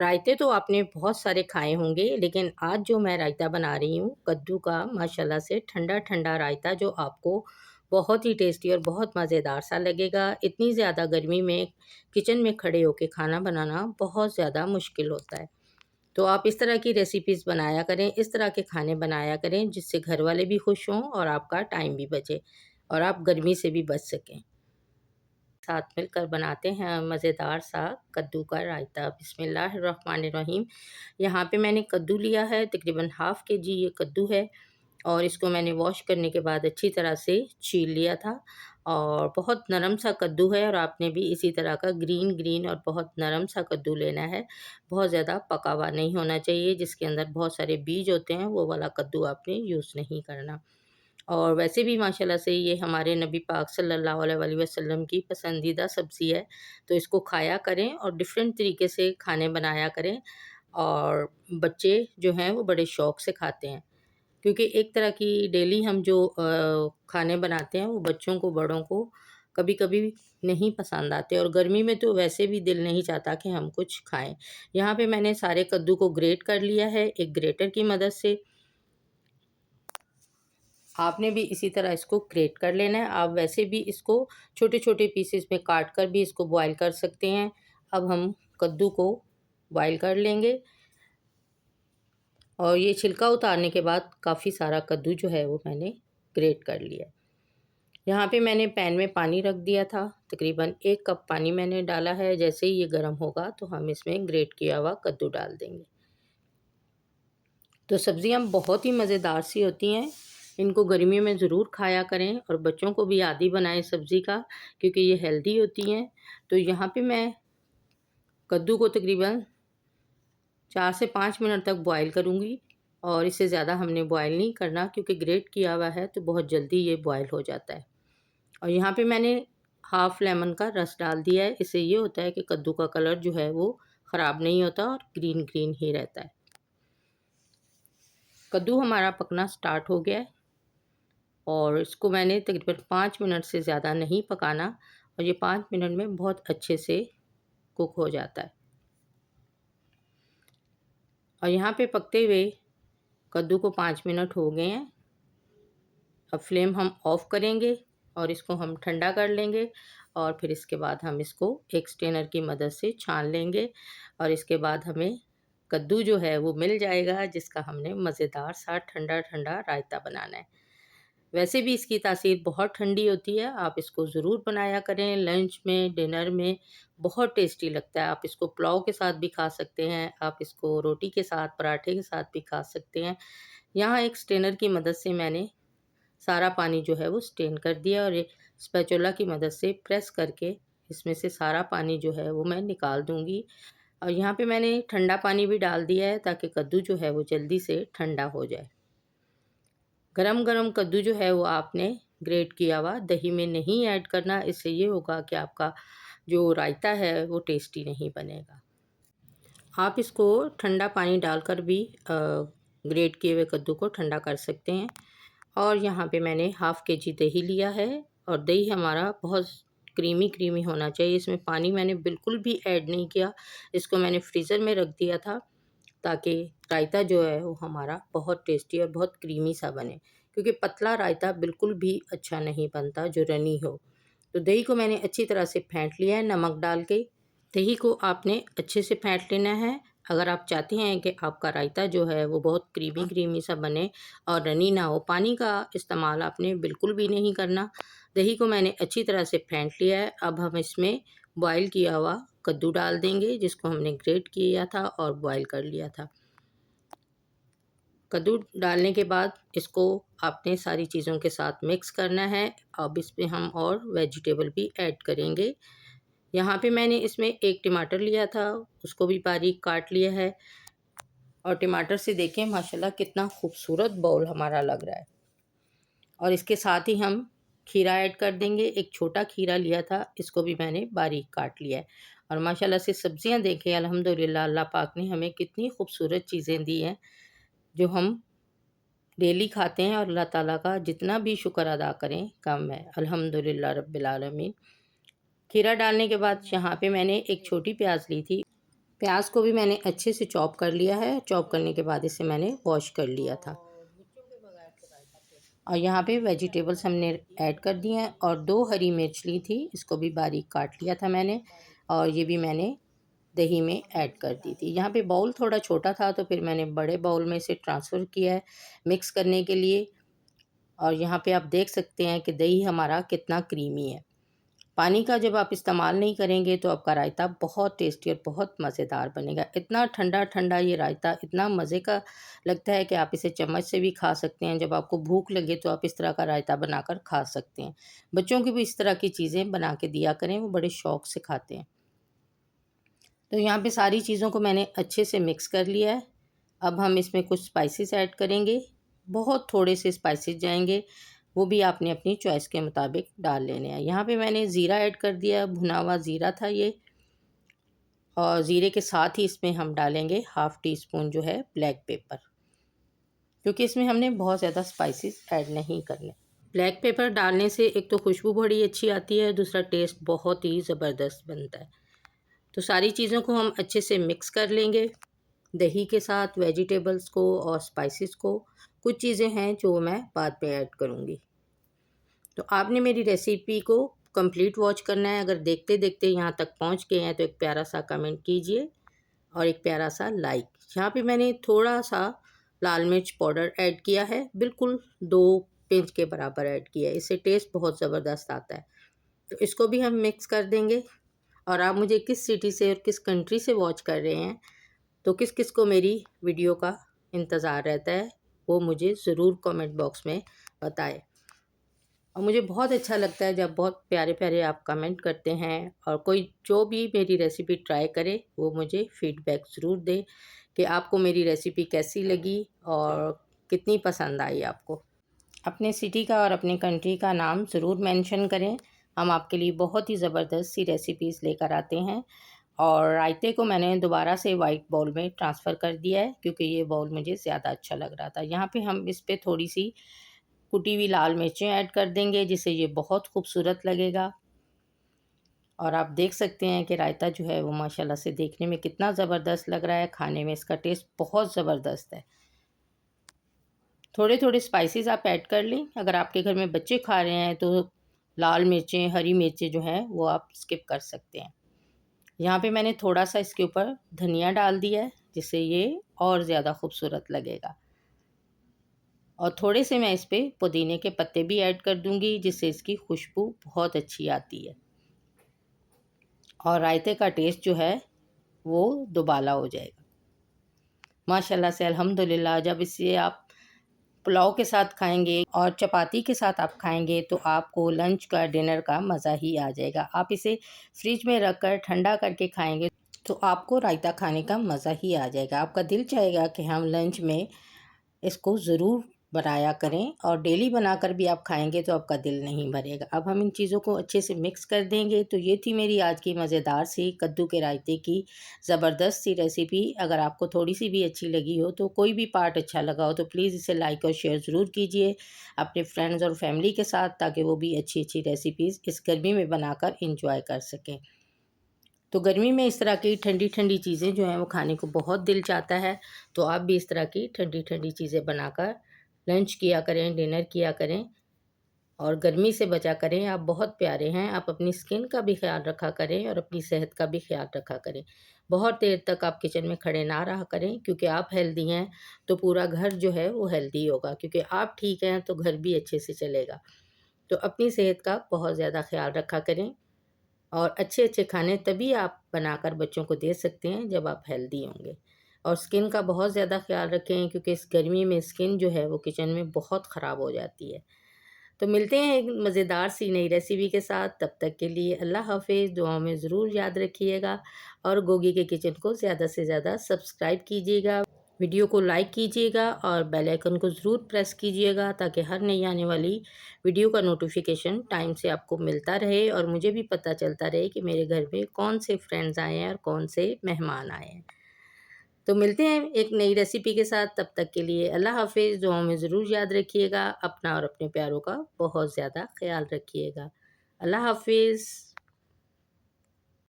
रायते तो आपने बहुत सारे खाए होंगे, लेकिन आज जो मैं रायता बना रही हूँ कद्दू का, माशाल्लाह से ठंडा-ठंडा रायता, जो आपको बहुत ही टेस्टी और बहुत मज़ेदार सा लगेगा। इतनी ज़्यादा गर्मी में किचन में खड़े होके खाना बनाना बहुत ज़्यादा मुश्किल होता है। तो आप इस तरह की रेसिपीज़ बनाया करें, इस तरह के खाने बनाया करें, जिससे घर वाले भी खुश हों और आपका टाइम भी बचे और आप गर्मी से भी बच सकें। साथ मिलकर बनाते हैं मज़ेदार सा कद्दू का रायता। बिस्मिल्लाहिर्रहमानिर्रहीम। यहाँ पे मैंने कद्दू लिया है, तकरीबन हाफ़ केजी ये कद्दू है और इसको मैंने वॉश करने के बाद अच्छी तरह से छील लिया था। और बहुत नरम सा कद्दू है और आपने भी इसी तरह का ग्रीन ग्रीन और बहुत नरम सा कद्दू लेना है। बहुत ज़्यादा पका हुआ नहीं होना चाहिए, जिसके अंदर बहुत सारे बीज होते हैं, वो वाला कद्दू आपने यूज़ नहीं करना। और वैसे भी माशाल्लाह से ये हमारे नबी पाक सल्लल्लाहु अलैहि वसल्लम की पसंदीदा सब्ज़ी है, तो इसको खाया करें और डिफ़रेंट तरीके से खाने बनाया करें। और बच्चे जो हैं वो बड़े शौक़ से खाते हैं, क्योंकि एक तरह की डेली हम जो खाने बनाते हैं वो बच्चों को, बड़ों को कभी-कभी नहीं पसंद आते और गर्मी में तो वैसे भी दिल नहीं चाहता कि हम कुछ खाएँ। यहाँ पे मैंने सारे कद्दू को ग्रेट कर लिया है एक ग्रेटर की मदद से। आपने भी इसी तरह इसको ग्रेट कर लेना है। आप वैसे भी इसको छोटे-छोटे पीसेस में काट कर भी इसको बॉयल कर सकते हैं। अब हम कद्दू को बॉयल कर लेंगे और ये छिलका उतारने के बाद काफ़ी सारा कद्दू जो है वो मैंने ग्रेट कर लिया। यहाँ पे मैंने पैन में पानी रख दिया था, तकरीबन 1 कप पानी मैंने डाला है। जैसे ही ये गर्म होगा तो हम इसमें ग्रेट किया हुआ कद्दू डाल देंगे। तो सब्ज़ियाँ बहुत ही मज़ेदार सी होती हैं, इनको गर्मियों में ज़रूर खाया करें और बच्चों को भी आदी बनाएं सब्ज़ी का, क्योंकि ये हेल्दी होती हैं। तो यहाँ पे मैं कद्दू को तकरीबन 4 से 5 मिनट तक बॉयल करूँगी और इससे ज़्यादा हमने बॉयल नहीं करना, क्योंकि ग्रेट किया हुआ है तो बहुत जल्दी ये बॉयल हो जाता है। और यहाँ पे मैंने हाफ़ लेमन का रस डाल दिया है। इससे ये होता है कि कद्दू का कलर जो है वो ख़राब नहीं होता और ग्रीन ग्रीन ही रहता है। कद्दू हमारा पकना स्टार्ट हो गया है और इसको मैंने तकरीबन 5 मिनट से ज़्यादा नहीं पकाना और ये 5 मिनट में बहुत अच्छे से कुक हो जाता है। और यहाँ पे पकते हुए कद्दू को 5 मिनट हो गए हैं। अब फ्लेम हम ऑफ़ करेंगे और इसको हम ठंडा कर लेंगे और फिर इसके बाद हम इसको एक स्ट्रेनर की मदद से छान लेंगे और इसके बाद हमें कद्दू जो है वो मिल जाएगा, जिसका हमने मज़ेदार सा ठंडा-ठंडा रायता बनाना है। वैसे भी इसकी तासीर बहुत ठंडी होती है, आप इसको ज़रूर बनाया करें लंच में, डिनर में, बहुत टेस्टी लगता है। आप इसको पुलाव के साथ भी खा सकते हैं, आप इसको रोटी के साथ, पराठे के साथ भी खा सकते हैं। यहाँ एक स्ट्रेनर की मदद से मैंने सारा पानी जो है वो स्ट्रेन कर दिया और ये स्पैचुला की मदद से प्रेस करके इसमें से सारा पानी जो है वो मैं निकाल दूँगी। और यहाँ पे मैंने ठंडा पानी भी डाल दिया है ताकि कद्दू जो है वो जल्दी से ठंडा हो जाए। गरम-गरम कद्दू जो है वो आपने ग्रेट किया हुआ दही में नहीं ऐड करना, इससे ये होगा कि आपका जो रायता है वो टेस्टी नहीं बनेगा। आप इसको ठंडा पानी डालकर भी ग्रेट किए हुए कद्दू को ठंडा कर सकते हैं। और यहाँ पे मैंने हाफ़ केजी दही लिया है और दही हमारा बहुत क्रीमी-क्रीमी होना चाहिए। इसमें पानी मैंने बिल्कुल भी ऐड नहीं किया। इसको मैंने फ्रीज़र में रख दिया था ताकि रायता जो है वो हमारा बहुत टेस्टी और बहुत क्रीमी सा बने, क्योंकि पतला रायता बिल्कुल भी अच्छा नहीं बनता जो रनी हो। तो दही को मैंने अच्छी तरह से फेंट लिया है नमक डाल के। दही को आपने अच्छे से फेंट लेना है। अगर आप चाहते हैं कि आपका रायता जो है वो बहुत क्रीमी-क्रीमी सा बने और रनी ना हो, पानी का इस्तेमाल आपने बिल्कुल भी नहीं करना। दही को मैंने अच्छी तरह से फेंट लिया है। अब हम इसमें बॉयल किया हुआ कद्दू डाल देंगे, जिसको हमने ग्रेट किया था और बॉयल कर लिया था। कद्दू डालने के बाद इसको आपने सारी चीज़ों के साथ मिक्स करना है। अब इसमें हम और वेजिटेबल भी ऐड करेंगे। यहाँ पे मैंने इसमें 1 टमाटर लिया था, उसको भी बारीक काट लिया है और टमाटर से देखें माशाल्लाह कितना खूबसूरत बाउल हमारा लग रहा है। और इसके साथ ही हम खीरा ऐड कर देंगे। एक छोटा खीरा लिया था, इसको भी मैंने बारीक काट लिया है। और माशाल्लाह से सब्ज़ियाँ देखें अल्हम्दुलिल्लाह अल्लाह पाक ने हमें कितनी खूबसूरत चीज़ें दी हैं, जो हम डेली खाते हैं और अल्लाह ताला का जितना भी शुक्र अदा करें कम है। अल्हम्दुलिल्लाह रब्बिल आलमीन। खीरा डालने के बाद यहाँ पे मैंने एक छोटी प्याज़ ली थी, प्याज को भी मैंने अच्छे से चॉप कर लिया है। चॉप करने के बाद इसे मैंने वॉश कर लिया था। और यहाँ पे वेजिटेबल्स हमने ऐड कर दिए हैं और 2 हरी मिर्च ली थी, इसको भी बारीक काट लिया था मैंने और ये भी मैंने दही में ऐड कर दी थी। यहाँ पे बाउल थोड़ा छोटा था तो फिर मैंने बड़े बाउल में इसे ट्रांसफ़र किया है मिक्स करने के लिए। और यहाँ पे आप देख सकते हैं कि दही हमारा कितना क्रीमी है। पानी का जब आप इस्तेमाल नहीं करेंगे तो आपका रायता बहुत टेस्टी और बहुत मज़ेदार बनेगा। इतना ठंडा ठंडा ये रायता इतना मज़े का लगता है कि आप इसे चम्मच से भी खा सकते हैं। जब आपको भूख लगे तो आप इस तरह का रायता बनाकर खा सकते हैं। बच्चों की भी इस तरह की चीज़ें बना के दिया करें, वो बड़े शौक़ से खाते हैं। तो यहाँ पे सारी चीज़ों को मैंने अच्छे से मिक्स कर लिया है। अब हम इसमें कुछ स्पाइसेस ऐड करेंगे। बहुत थोड़े से स्पाइसेस जाएंगे, वो भी आपने अपनी चॉइस के मुताबिक डाल लेने हैं। यहाँ पे मैंने ज़ीरा ऐड कर दिया, भुना हुआ ज़ीरा था ये। और ज़ीरे के साथ ही इसमें हम डालेंगे हाफ़ टी स्पून जो है ब्लैक पेपर, क्योंकि इसमें हमने बहुत ज़्यादा स्पाइसेस ऐड नहीं करने। ब्लैक पेपर डालने से एक तो खुशबू बड़ी अच्छी आती है, दूसरा टेस्ट बहुत ही ज़बरदस्त बनता है। तो सारी चीज़ों को हम अच्छे से मिक्स कर लेंगे, दही के साथ वेजिटेबल्स को और स्पाइसेस को। कुछ चीज़ें हैं जो मैं बाद में ऐड करूँगी। तो आपने मेरी रेसिपी को कंप्लीट वॉच करना है। अगर देखते देखते यहाँ तक पहुँच गए हैं तो एक प्यारा सा कमेंट कीजिए और एक प्यारा सा लाइक। यहाँ पे मैंने थोड़ा सा लाल मिर्च पाउडर ऐड किया है, बिल्कुल 2 पिंच के बराबर ऐड किया है। इससे टेस्ट बहुत ज़बरदस्त आता है। तो इसको भी हम मिक्स कर देंगे। और आप मुझे किस सिटी से और किस कंट्री से वॉच कर रहे हैं, तो किस किस को मेरी वीडियो का इंतज़ार रहता है, वो मुझे ज़रूर कमेंट बॉक्स में बताएं। और मुझे बहुत अच्छा लगता है जब बहुत प्यारे प्यारे आप कमेंट करते हैं और कोई जो भी मेरी रेसिपी ट्राई करे वो मुझे फीडबैक ज़रूर दे कि आपको मेरी रेसिपी कैसी लगी और कितनी पसंद आई आपको। अपने सिटी का और अपने कंट्री का नाम ज़रूर मेंशन करें। हम आपके लिए बहुत ही ज़बरदस्त सी रेसिपीज़ लेकर आते हैं। और रायते को मैंने दोबारा से वाइट बाउल में ट्रांसफ़र कर दिया है, क्योंकि ये बाउल मुझे ज़्यादा अच्छा लग रहा था। यहाँ पे हम इस पे थोड़ी सी कुटी हुई लाल मिर्चें ऐड कर देंगे, जिससे ये बहुत खूबसूरत लगेगा। और आप देख सकते हैं कि रायता जो है वो माशाल्लाह से देखने में कितना ज़बरदस्त लग रहा है, खाने में इसका टेस्ट बहुत ज़बरदस्त है। थोड़े थोड़े स्पाइसेस आप ऐड कर लें। अगर आपके घर में बच्चे खा रहे हैं तो लाल मिर्चें, हरी मिर्चें जो हैं वो आप स्किप कर सकते हैं। यहाँ पे मैंने थोड़ा सा इसके ऊपर धनिया डाल दिया है, जिससे ये और ज़्यादा खूबसूरत लगेगा। और थोड़े से मैं इस पे पुदीने के पत्ते भी ऐड कर दूँगी, जिससे इसकी खुशबू बहुत अच्छी आती है और रायते का टेस्ट जो है वो दुबाला हो जाएगा। माशाल्लाह से अल्हम्दुलिल्लाह, जब इसे आप पुलाव के साथ खाएंगे और चपाती के साथ आप खाएंगे तो आपको लंच का, डिनर का मज़ा ही आ जाएगा। आप इसे फ्रिज में रख कर ठंडा करके खाएंगे तो आपको रायता खाने का मज़ा ही आ जाएगा। आपका दिल चाहेगा कि हम लंच में इसको ज़रूर बनाया करें, और डेली बनाकर भी आप खाएंगे तो आपका दिल नहीं भरेगा। अब हम इन चीज़ों को अच्छे से मिक्स कर देंगे। तो ये थी मेरी आज की मज़ेदार सी कद्दू के रायते की ज़बरदस्त सी रेसिपी। अगर आपको थोड़ी सी भी अच्छी लगी हो, तो कोई भी पार्ट अच्छा लगा हो, तो प्लीज़ इसे लाइक और शेयर ज़रूर कीजिए अपने फ्रेंड्स और फैमिली के साथ, ताकि वो भी अच्छी अच्छी रेसिपीज़ इस गर्मी में बनाकर इंजॉय कर सकें। तो गर्मी में इस तरह की ठंडी ठंडी चीज़ें जो हैं वो खाने को बहुत दिल चाहता है। तो आप भी इस तरह की ठंडी ठंडी चीज़ें बनाकर लंच किया करें, डिनर किया करें और गर्मी से बचा करें। आप बहुत प्यारे हैं। आप अपनी स्किन का भी ख्याल रखा करें और अपनी सेहत का भी ख्याल रखा करें। बहुत देर तक आप किचन में खड़े ना रहा करें, क्योंकि आप हेल्दी हैं तो पूरा घर जो है वो हेल्दी होगा, क्योंकि आप ठीक हैं तो घर भी अच्छे से चलेगा। तो अपनी सेहत का बहुत ज़्यादा ख्याल रखा करें। और अच्छे अच्छे खाने तभी आप बनाकर बच्चों को दे सकते हैं जब आप हेल्दी होंगे। और स्किन का बहुत ज़्यादा ख्याल रखें, क्योंकि इस गर्मी में स्किन जो है वो किचन में बहुत ख़राब हो जाती है। तो मिलते हैं एक मज़ेदार सी नई रेसिपी के साथ। तब तक के लिए अल्लाह हाफ़िज़। दुआओं में ज़रूर याद रखिएगा और गोगी के किचन को ज़्यादा से ज़्यादा सब्सक्राइब कीजिएगा, वीडियो को लाइक कीजिएगा और बेल आइकन को ज़रूर प्रेस कीजिएगा, ताकि हर नई आने वाली वीडियो का नोटिफिकेशन टाइम से आपको मिलता रहे और मुझे भी पता चलता रहे कि मेरे घर में कौन से फ्रेंड्स आए हैं और कौन से मेहमान आए हैं। तो मिलते हैं एक नई रेसिपी के साथ। तब तक के लिए अल्लाह हाफ़िज़। दुआओं में ज़रूर याद रखिएगा। अपना और अपने प्यारों का बहुत ज़्यादा ख्याल रखिएगा। अल्लाह हाफ़िज़।